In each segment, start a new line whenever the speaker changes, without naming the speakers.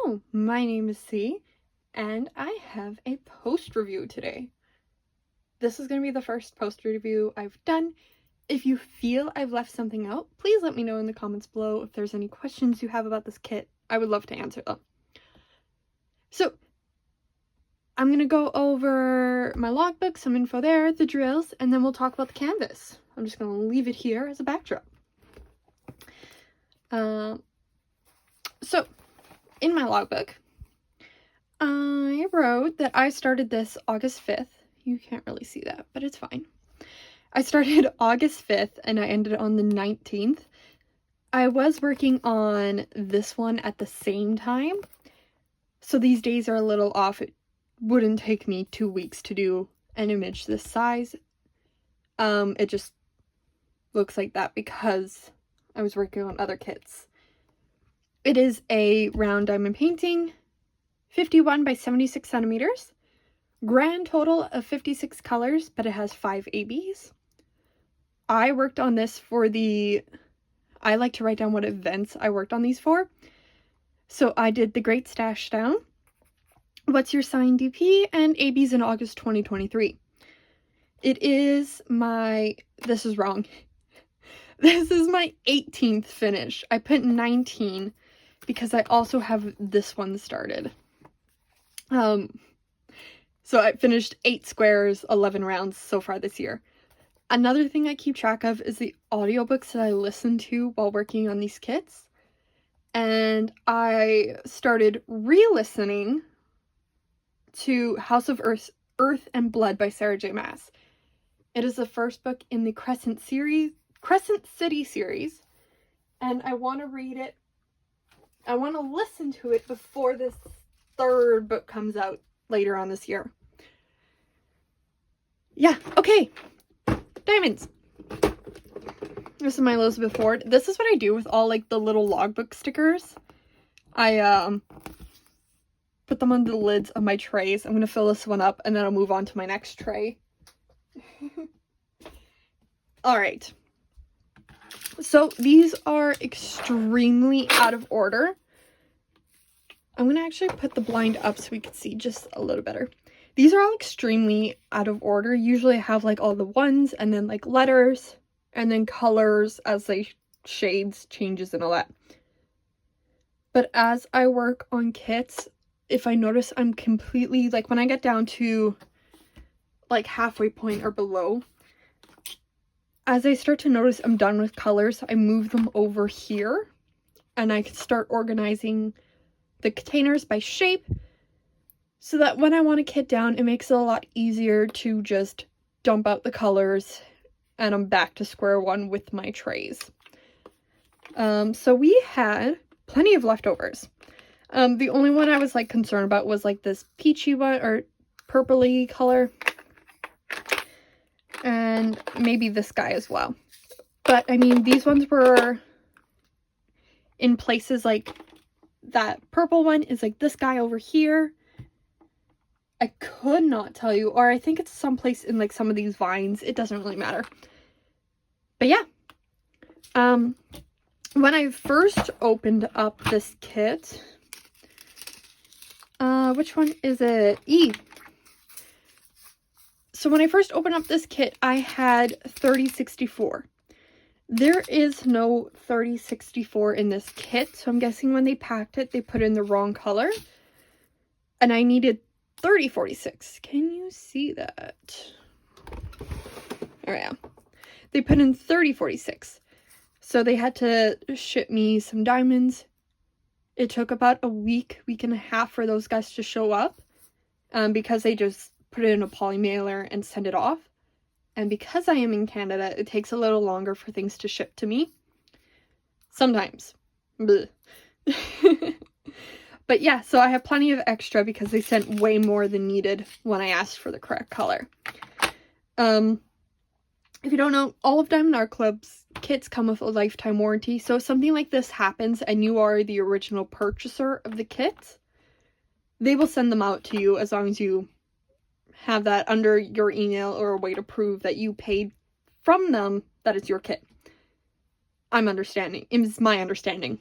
Hello, my name is C, and I have a post review today. This is going to be the first post review I've done. If you feel I've left something out, please let me know in the comments below. If there's any questions you have about this kit, I would love to answer them. So, I'm going to go over my logbook, some info there, the drills, and then we'll talk about the canvas. I'm just going to leave it here as a backdrop. So, in my logbook, I wrote that I started this August 5th. You can't really see that, but it's fine. I started August 5th and I ended on the 19th. I was working on this one at the same time, so these days are a little off. It wouldn't take me 2 weeks to do an image this size. It just looks like that because I was working on other kits. It is a round diamond painting, 51 by 76 centimeters. Grand total of 56 colors, but it has 5 ABs. I worked on this for I like to write down what events I worked on these for. So I did the Great Stash Down, What's Your Sign DP, and ABs in August 2023. It is this is wrong. This is my 18th finish. I put 19 because I also have this one started. So I finished 8 squares, 11 rounds so far this year. Another thing I keep track of is the audiobooks that I listen to while working on these kits. And I started re-listening to House of Earth and Blood by Sarah J. Maas. It is the first book in the Crescent City series. And I want to read it. I want to listen to it before this third book comes out later on this year. Yeah, okay. Diamonds. This is my Elizabeth Ford. This is what I do with all like the little logbook stickers. I put them on the lids of my trays. I'm going to fill this one up and then I'll move on to my next tray. Alright. So these are extremely out of order. I'm going to actually put the blind up so we can see just a little better. These are all extremely out of order. Usually I have like all the ones and then like letters and then colors as they shades, changes and all that. But as I work on kits, if I notice I'm completely, like when I get down to like halfway point or below, as I start to notice I'm done with colors, I move them over here and I can start organizing the containers by shape so that when I want to kit down, it makes it a lot easier to just dump out the colors and I'm back to square one with my trays. So we had plenty of leftovers. The only one I was like concerned about was like this peachy one or purpley color. And maybe this guy as well. But I mean, these ones were in places like that purple one is like this guy over here. I could not tell you, or I think it's someplace in like some of these vines. It doesn't really matter. But yeah. When I first opened up this kit, which one is it? E. So when I first opened up this kit, I had 3064. There is no 3064 in this kit, so I'm guessing when they packed it, they put in the wrong color. And I needed 3046. Can you see that? There I am. They put in 3046. So they had to ship me some diamonds. It took about a week and a half for those guys to show up. Because they just put it in a poly mailer and send it off. And because I am in Canada, it takes a little longer for things to ship to me. Sometimes. But yeah, so I have plenty of extra because they sent way more than needed when I asked for the correct color. If you don't know, all of Diamond Art Club's kits come with a lifetime warranty. So if something like this happens and you are the original purchaser of the kits, they will send them out to you as long as you have that under your email or a way to prove that you paid from them that it's your kit. It's my understanding.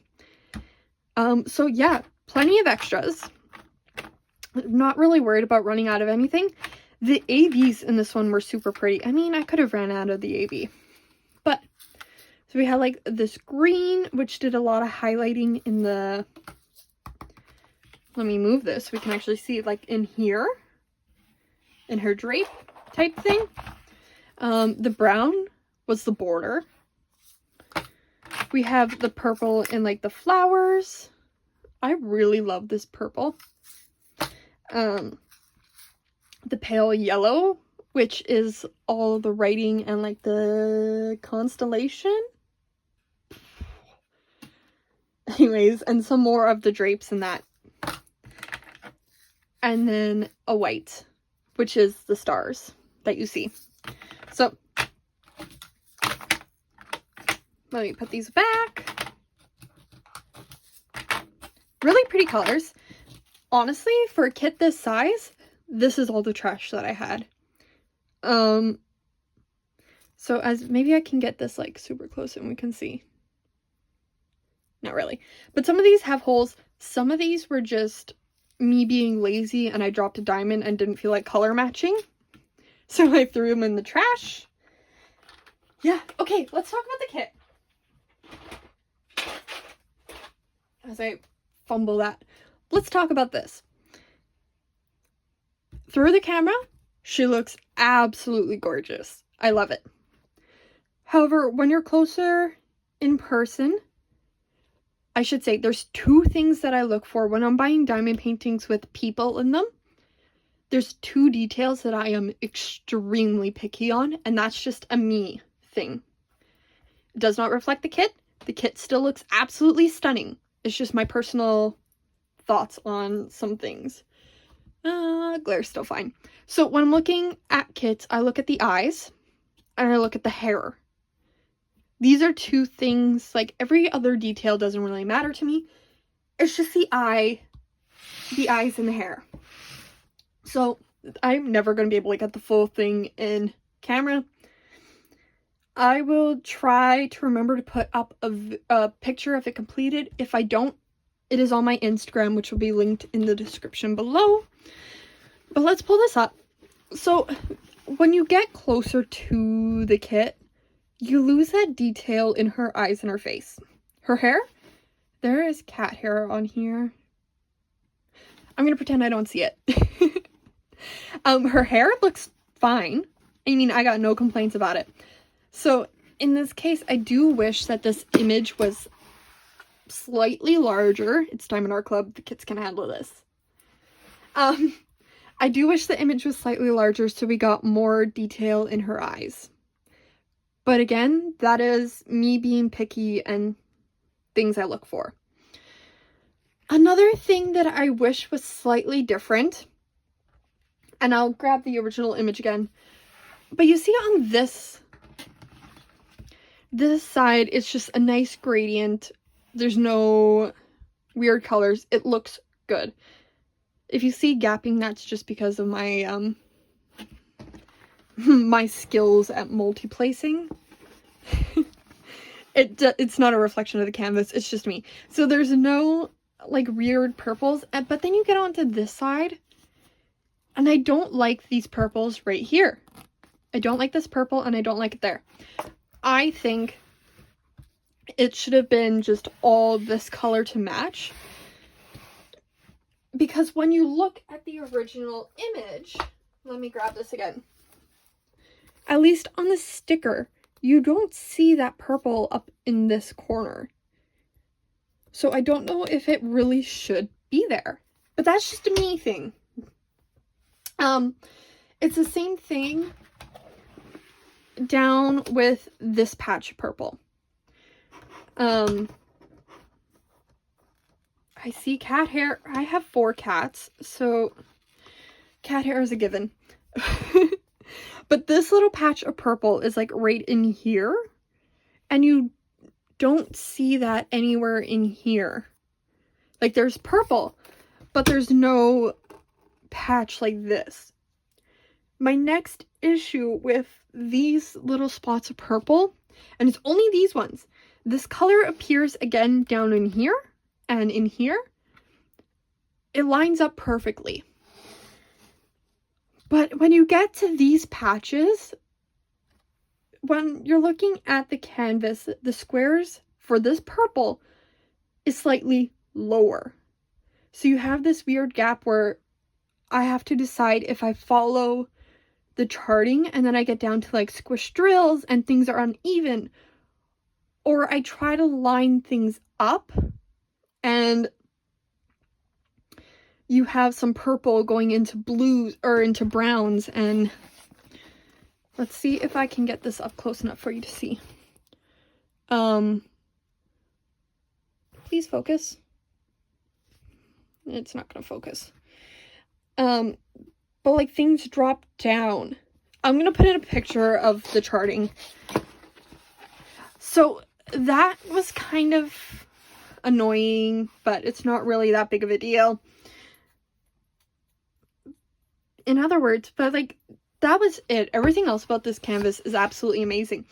So yeah, plenty of extras. I'm not really worried about running out of anything. The ABs in this one were super pretty. I mean, I could have ran out of the AB. But, so we had like this green, which did a lot of highlighting in the, let me move this so we can actually see like in here, in her drape type thing. The brown was the border. We have the purple in like the flowers. I really love this purple. The pale yellow, which is all the writing and like the constellation. Anyways, and some more of the drapes in that. And then a white, which is the stars that you see. So, let me put these back. Really pretty colors. Honestly, for a kit this size, this is all the trash that I had. So as maybe I can get this like super close and we can see. Not really. But some of these have holes. Some of these were just me being lazy and I dropped a diamond and didn't feel like color matching. So I threw them in the trash. Yeah, okay, let's talk about the kit. As I fumble that. Let's talk about this. Through the camera, she looks absolutely gorgeous. I love it. However, when you're closer in person, I should say there's two things that I look for when I'm buying diamond paintings with people in them. There's two details that I am extremely picky on, and that's just a me thing. It does not reflect the kit. The kit still looks absolutely stunning. It's just my personal thoughts on some things. Glare's still fine. So when I'm looking at kits, I look at the eyes and I look at the hair. These are two things, like every other detail doesn't really matter to me. It's just the eyes and the hair. So I'm never going to be able to get the full thing in camera. I will try to remember to put up a picture of it completed. If I don't, it is on my Instagram, which will be linked in the description below. But let's pull this up. So when you get closer to the kit, you lose that detail in her eyes and her face. Her hair, there is cat hair on here. I'm going to pretend I don't see it. Her hair looks fine. I mean, I got no complaints about it. So in this case, I do wish that this image was slightly larger. It's Diamonddartclub. The kids can handle this. I do wish the image was slightly larger so we got more detail in her eyes. But again, that is me being picky and things I look for. Another thing that I wish was slightly different, and I'll grab the original image again, but you see on this side, it's just a nice gradient. There's no weird colors. It looks good. If you see gapping, that's just because of my my skills at multi-placing. It's not a reflection of the canvas, it's just me. So there's no like weird purples, but then you get onto this side, and I don't like these purples right here. I don't like this purple, and I don't like it there. I think it should have been just all this color to match. Because when you look at the original image, let me grab this again. At least on the sticker, you don't see that purple up in this corner. So I don't know if it really should be there. But that's just a me thing. It's the same thing down with this patch of purple. I see cat hair. I have 4 cats, so cat hair is a given. But this little patch of purple is like right in here, and you don't see that anywhere in here. Like there's purple, but there's no patch like this. My next issue with these little spots of purple, and it's only these ones, this color appears again down in here and in here, it lines up perfectly. But when you get to these patches, when you're looking at the canvas, the squares for this purple is slightly lower. So you have this weird gap where I have to decide if I follow the charting and then I get down to like squish drills and things are uneven, or I try to line things up and you have some purple going into blues or into browns. And let's see if I can get this up close enough for you to see. Please focus. It's not gonna focus. But like things drop down. I'm gonna put in a picture of the charting. So that was kind of annoying, but it's not really that big of a deal. In other words, but like that was it. Everything else about this canvas is absolutely amazing.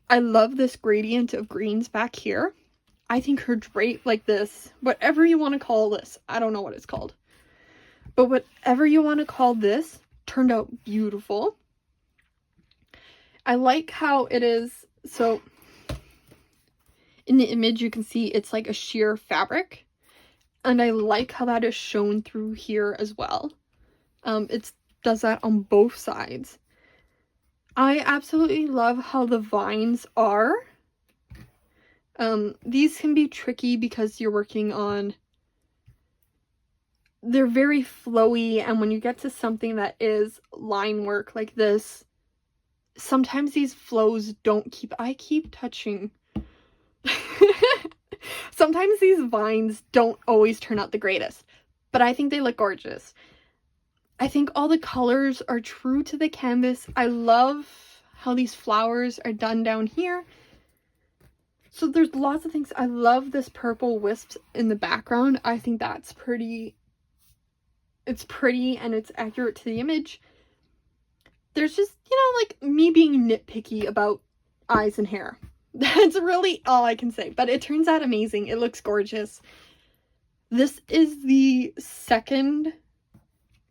I love this gradient of greens back here. I think her drape, like this, whatever you want to call this, I don't know what it's called, but whatever you want to call this, turned out beautiful. I like how it is, so in the image you can see it's like a sheer fabric, and I like how that is shown through here as well. It does that on both sides. I absolutely love how the vines are. These can be tricky because you're working on, they're very flowy, and when you get to something that is line work like this, sometimes these flows don't keep, I keep touching. Sometimes these vines don't always turn out the greatest, but I think they look gorgeous. I think all the colors are true to the canvas. I love how these flowers are done down here. So there's lots of things. I love this purple wisps in the background. I think that's pretty. It's pretty and it's accurate to the image. There's just, you know, like me being nitpicky about eyes and hair. That's really all I can say. But it turns out amazing. It looks gorgeous. This is the second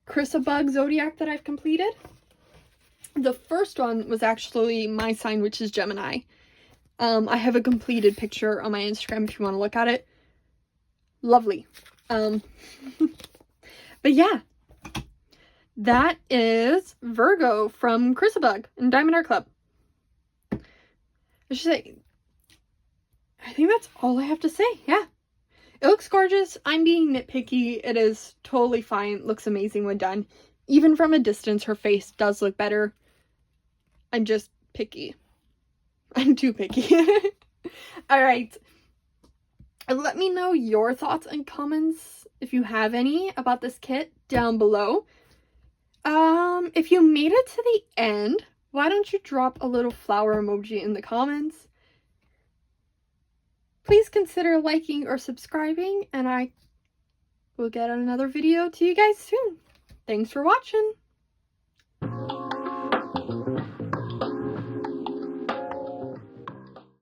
Chrysabug zodiac that I've completed. The first one was actually my sign, which is Gemini. I have a completed picture on my Instagram if you want to look at it. Lovely. But yeah, that is Virgo from Chrysabug and Diamonddartclub. I should say, I think that's all I have to say. Yeah. It looks gorgeous. I'm being nitpicky. It is totally fine. It looks amazing when done. Even from a distance, her face does look better. I'm just picky. I'm too picky. Alright. Let me know your thoughts and comments, if you have any, about this kit down below. If you made it to the end, why don't you drop a little flower emoji in the comments? Please consider liking or subscribing, and I will get another video to you guys soon. Thanks for watching.